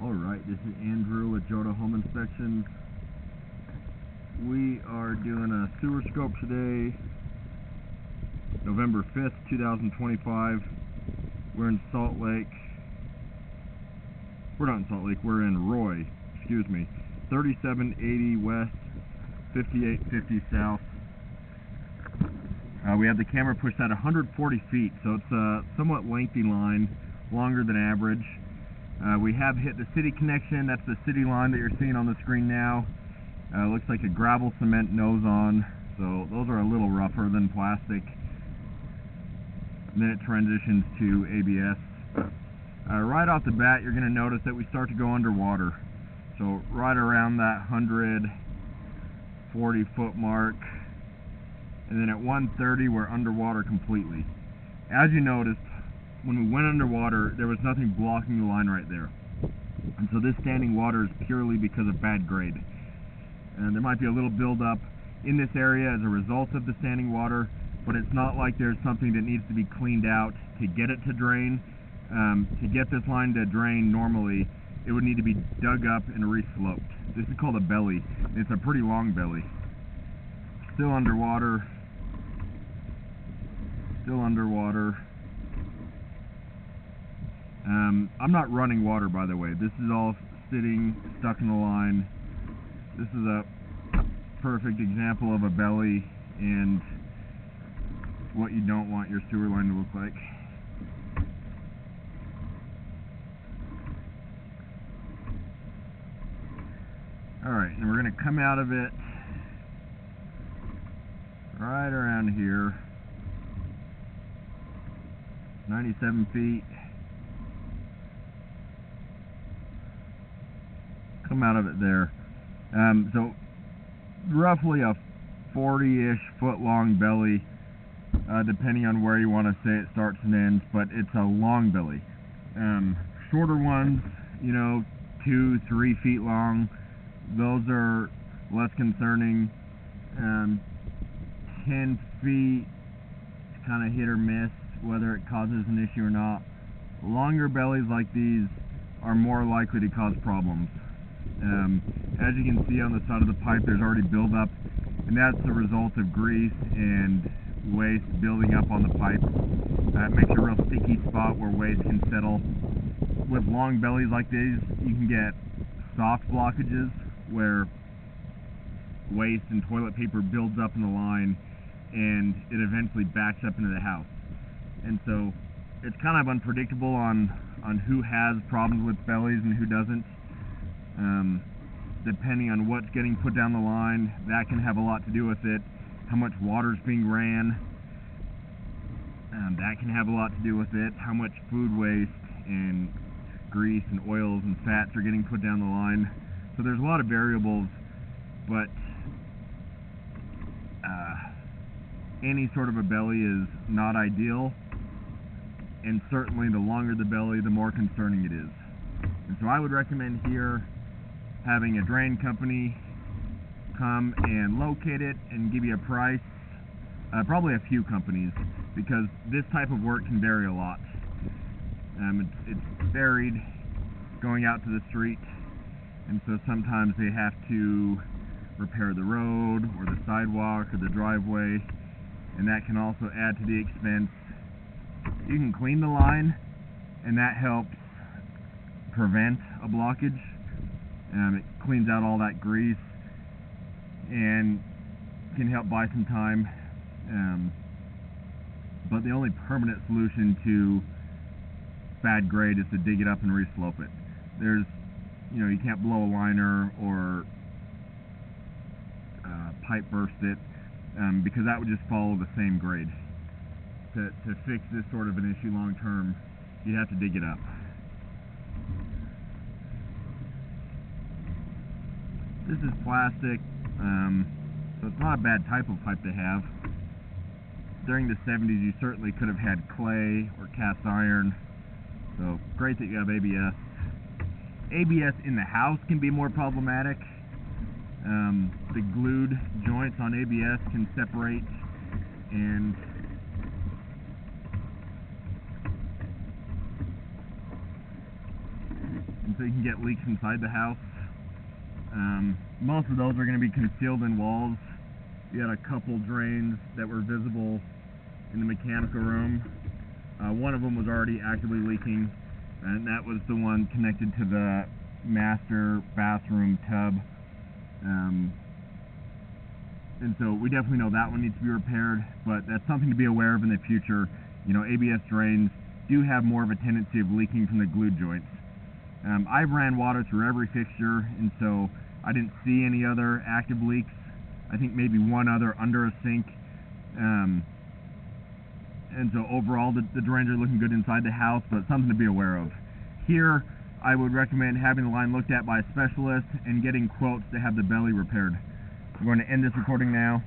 Alright, this is Andrew with Joda Home Inspections. We are doing a sewer scope today, November 5th, 2025. We're in Salt Lake. We're not in Salt Lake, we're in Roy, 3780 west, 5850 south. We have the camera pushed at 140 feet, so it's a somewhat lengthy line, longer than average. We have hit the city connection. That's the city line that you're seeing on the screen now. Looks like a gravel cement nose on, so those are a little rougher than plastic. And then it transitions to ABS. Right off the bat, you're going to notice that we start to go underwater. So right around that 140 foot mark, and then at 130 we're underwater completely. As you noticed, when we went underwater, there was nothing blocking the line right there. And so this standing water is purely because of bad grade. And there might be a little buildup in this area as a result of the standing water, but it's not like there's something that needs to be cleaned out to get it to drain. To get this line to drain normally, it would need to be dug up and re-sloped. This is called a belly. It's a pretty long belly. Still underwater. Still underwater. I'm not running water, by the way. This is all sitting, stuck in the line. This is a perfect example of a belly and what you don't want your sewer line to look like. Alright, and we're going to come out of it right around here. 97 feet. Come out of it there. So roughly a 40-ish foot long belly, depending on where you want to say it starts and ends, but it's a long belly. Shorter ones, 2-3 feet long, those are less concerning. 10 feet, it's kind of hit or miss whether it causes an issue or not. Longer bellies like these are more likely to cause problems. As you can see on the side of the pipe, there's already buildup, and that's the result of grease and waste building up on the pipe. It makes a real sticky spot where waste can settle. With long bellies like these, you can get soft blockages where waste and toilet paper builds up in the line and it eventually backs up into the house. And so it's kind of unpredictable on who has problems with bellies and who doesn't. Depending on what's getting put down the line, that can have a lot to do with it. How much water's being ran, that can have a lot to do with it. How much food waste and grease and oils and fats are getting put down the line. So there's a lot of variables, but any sort of a belly is not ideal, and certainly the longer the belly, the more concerning it is. And so I would recommend here having a drain company come and locate it and give you a price. Probably a few companies, because this type of work can vary a lot. It's varied going out to the street, and so sometimes they have to repair the road or the sidewalk or the driveway, and that can also add to the expense. You can clean the line, and that helps prevent a blockage. It cleans out all that grease and can help buy some time. But the only permanent solution to bad grade is to dig it up and re-slope it. There's, you can't blow a liner or pipe burst it, because that would just follow the same grade. To fix this sort of an issue long term, you'd have to dig it up. This is plastic, so it's not a bad type of pipe to have. During the 70s, you certainly could have had clay or cast iron, so great that you have ABS. ABS in the house can be more problematic. The glued joints on ABS can separate, and and so you can get leaks inside the house. Most of those are going to be concealed in walls. You had a couple drains that were visible in the mechanical room. One of them was already actively leaking, and that was the one connected to the master bathroom tub. And so we definitely know that one needs to be repaired, but that's something to be aware of in the future. You know, ABS drains do have more of a tendency of leaking from the glued joints. I've ran water through every fixture, and so I didn't see any other active leaks. I think maybe one other under a sink. And so overall the drains are looking good inside the house, but something to be aware of. Here, I would recommend having the line looked at by a specialist and getting quotes to have the belly repaired. I'm going to end this recording now.